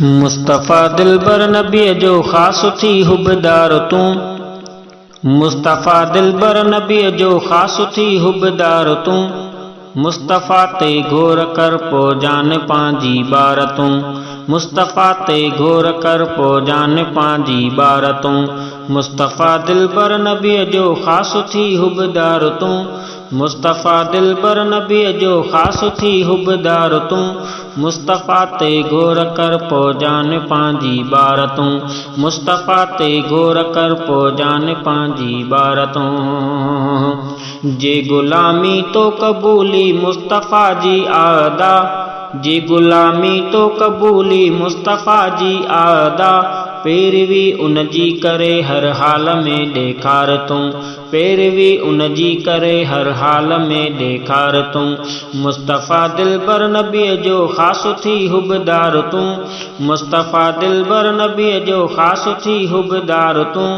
मुस्तफ़ा दिलबर नबी जो ख़ास थी हुबदार तूं। मुस्तफ़ा दिलबर नबी जो ख़ास थी हुबदार तूं। मुस्तफ़ा ते घोर कर पो जान पांजी बार तूं। मुस्तफ़ा ते घोर कर पो जान पांजी बार तूं। मुस्तफ़ा दिलबर नबी जो ख़ास थी हुबदार तूं। मुस्तफ़ा दिलबर नबी जो ख़ास थी हुबदार तूं। मुस्तफ़ा ते घोर कर पो जान पांजी बार तूं। मुस्तफ़ा ते घोर कर पो जान पांजी बार तूं। जे गुलामी तो कबूली मुस्तफ़ा जी आदा। जे गुलामी तो कबूली मुस्तफ़ा जी आदा। पैरवी उन जी करे हर हाल में ॾेखार तूं। पैरवी उन जी करे हर हाल में ॾेखार तूं। मुस्तफ़ा दिलबर नबी जो ख़ास थी हुबदार तूं। मुस्तफ़ा दिलबर नबी जो ख़ास थी हुबदार तूं।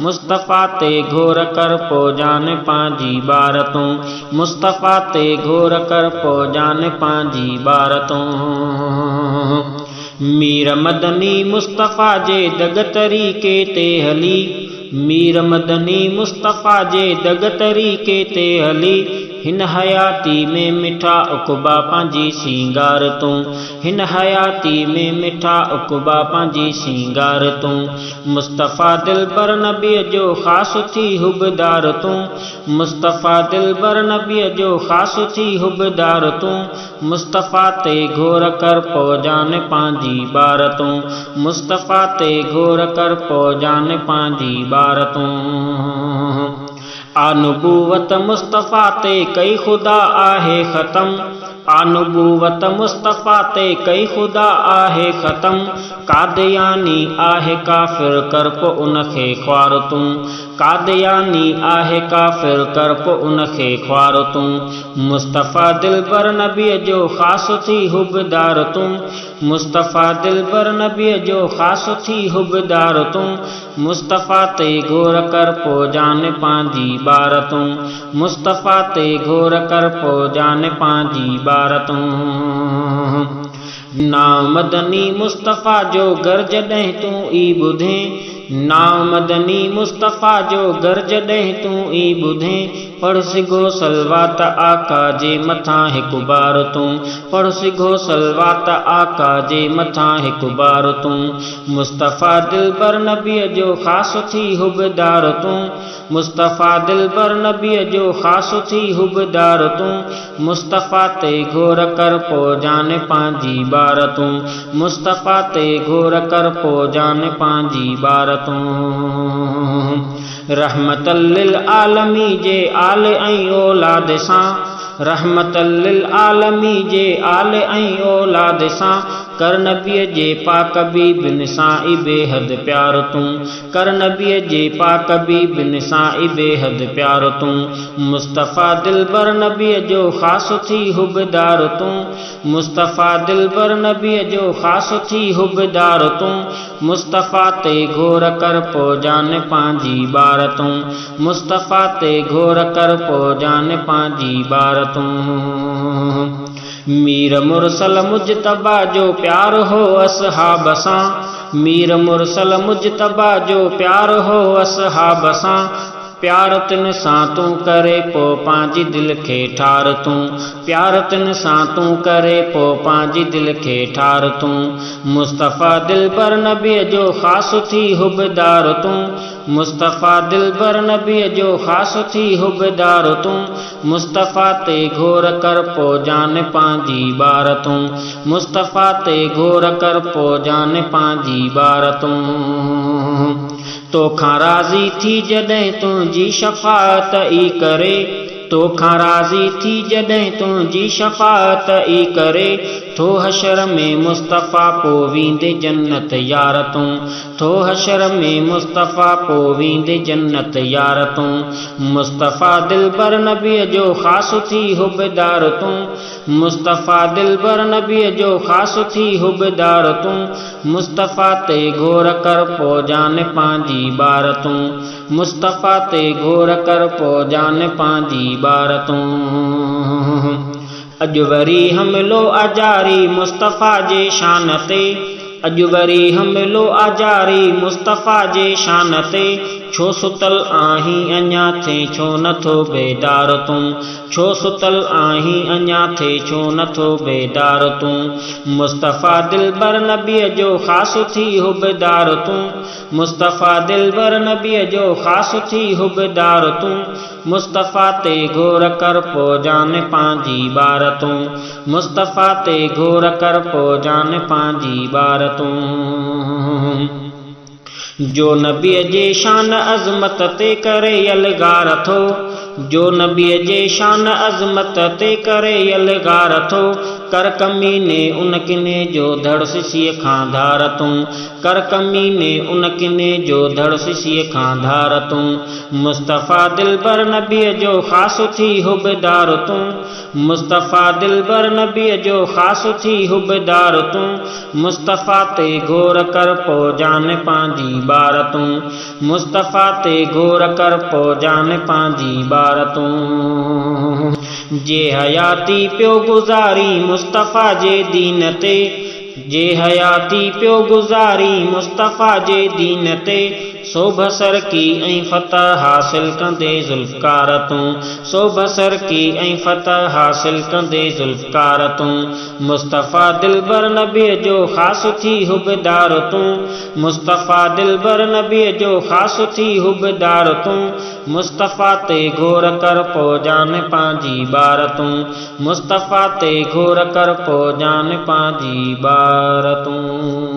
मुस्तफ़ा ते घोर कर पो जान पांजी बार तूं। मुस्तफ़ा ते घोर कर पो जान पांजी बार तूं। मीर मदनी मुस्तफ़ा जे दग तरीक़े ते हली। मीर मदनी मुस्तफ़ा जे दग तरीक़े ते हली। हिन हयाती में मिठा उक़बा पांजी सिंगार तूं। हिन हयाती में मिठा उक़बा पांजी सिंगार तूं। मुस्तफ़ा दिलबर नबी जो ख़ास थी हुबदार तूं। मुस्तफ़ा दिलबर नबी जो ख़ास थी हुबदार तूं। मुस्तफ़ा ते घोर कर पो जान पांजी बार तूं। मुस्तफ़ा ते घोर कर पो जान पांजी बार तूं। आनुबूवत मुस्तफ़ा ते कई खुदा आहे ख़त्म। आनुबूवत मुस्तफ़ा ते कई खुदा आहे ख़त्म। कादियानी आहे काफ़िर कर पो उनखे ख्वार तूं। कादियानी आहे काफ़िर कर पो उनखे ख्वार तूं। मुस्तफ़ा दिलबर नबी जो ख़ास थी हुबदार तूं। मुस्तफ़ा दिलबर नबी जो ख़ास थी हुबदार तूं। मुस्तफ़ा ते घोर कर पो जान पांजी बार तूं। मुस्तफ़ा ते घोर कर पो जान पांजी बार तूं। नाव मदनी मुस्तफ़ा जो घर जॾहिं तूं ई ॿुधें। नाव मदनी मुस्तफ़ा जो घर जॾहिं तूं ई ॿुधें। पढ़ सिघो सलवात आका जे मथां हिकु बार तूं। पढ़ सिघो सलवात आका जे मथां हिकु बार तूं। मुस्तफ़ा दिलबर नबी जो ख़ास थी हुबदार तूं। मुस्तफ़ा दिलबर नबी जो ख़ास थी हुबदार तूं। मुस्तफ़ा ते घोर कर पो जान पांजी बार तूं। मुस्तफ़ा ते घोर कर पो जान पांजी बार तूं। रहमतल लिल आलमी जे आल ऐं औलाद सां। रहमतल लिल आलमी जे आल ऐं औलाद सां। कर नबीअ जे पाक बीबिन सां ई बेहद प्यार तूं। कर नबीअ जे पाक बीबिन सां ई बेहद प्यार तूं। मुस्तफ़ा दिलबर नबी जो ख़ास थी हुबदार तूं। मुस्तफ़ा दिलबर नबी जो ख़ास थी हुबदार तूं। मुस्तफ़ा ते घोर कर पो जान पांजी बार तूं। मुस्तफ़ा ते घोर कर पो जान पांजी बार तूं। मीर मुरसल मुजतबा जो प्यार हो असहाब सां। मीर मुरसल मुजतबा जो प्यार हो असहाब सां। प्यार तिन सां तूं करे पो पांजी दिल खे ठार तूं। प्यार तिन सां तूं करे पो पांजी दिल खे ठार तूं। मुस्तफ़ा दिलबर नबी जो ख़ास थी हुबदार तूं। मुस्तफ़ा दिलबर नबी जो ख़ास थी हुबदार तूं। मुस्तफ़ा ते घोर कर पो जान पांजी बार तूं। मुस्तफ़ा ते घोर कर पो जान पांजी बार तूं। तोखां राज़ी थी जॾहिं तुंहिंजी शफ़ाअत ई करे। तोखां राज़ी थी जॾहिं तुंहिंजी शफ़ाअत ई करे। थो हशर में मुस्तफ़ा पो वींदे जन्नत यार तूं। थो हशर में मुस्तफ़ा पो वींदे जन्नत यार तूं। मुस्तफ़ा दिलबर नबी जो ख़ास थी हुबदार तूं। मुस्तफ़ा दिलबर नबी जो ख़ास थी हुबदार तूं। मुस्तफ़ा ते घोर कर पो जान पांजी बार तूं। मुस्तफ़ा ते घोर कर पो जान पांजी बार तूं। अॼु वरी हमिलो अजारी मुस्तफ़ा जे शान ते। अॼु वरी हमिलो आजारी मुस्तफ़ा जे शान ते, छो सुतल आहीं अञा थे छो नथो बेदार तूं, छो सुतल आहीं अञा थे छो नथो बेदार तूं। मुस्तफ़ा दिलबर नबीअ जो ख़ासि थी हुबदार तूं, मुस्तफ़ा दिलबर नबीअ जो ख़ासि थी हुबदार तूं। मुस्तफ़ा ते घोर कर पो जान पंहिंजी ॿार तूं, मुस्तफ़ा ते घोर कर पो जान पंहिंजी ॿार तूं। जो नबीअ जे शान अज़मत ते करे यलगार थो, जो नबीअ जे शान अज़मत ते करे यलगार थो। कर कमीने उन किने जो धड़ सिसीअ खां धार तूं, कर कमीने उन किने जो धड़ सिसीअ खां धार तूं। मुस्तफ़ा दिलबर नबीअ जो ख़ासि थी हुबदार तूं, मुस्तफ़ा दिलबर नबीअ जो ख़ासि थी हुबदार तूं। मुस्तफ़ा ते घोर कर पो जान पंहिंजी ॿार तूं, मुस्तफ़ा ते घोर कर पो जान पंहिंजी ॿार तूं। जे हयाती पियो गुज़ारी मुस्तफ़ा जे दीन ते, जे हयाती पियो गुज़ारी मुस्तफ़ा जे दीन ते। सो बसर की ऐं फ़तह हासिल कंदे ज़ुल्फ़कार तूं, सो बसर की ऐं फ़तह हासिल कंदे ज़ुल्फ़कार तूं। मुस्तफ़ा दिलबर नबीअ जो ख़ासि थी हुबदार तूं, मुस्तफ़ा दिलबर नबीअ जो ख़ासि थी हुबदार तूं। मुस्तफ़ा ते घोर कर पो जान पंहिंजी ॿार तूं, मुस्तफ़ा ते घोर कर पो जान पंहिंजी ॿार तूं।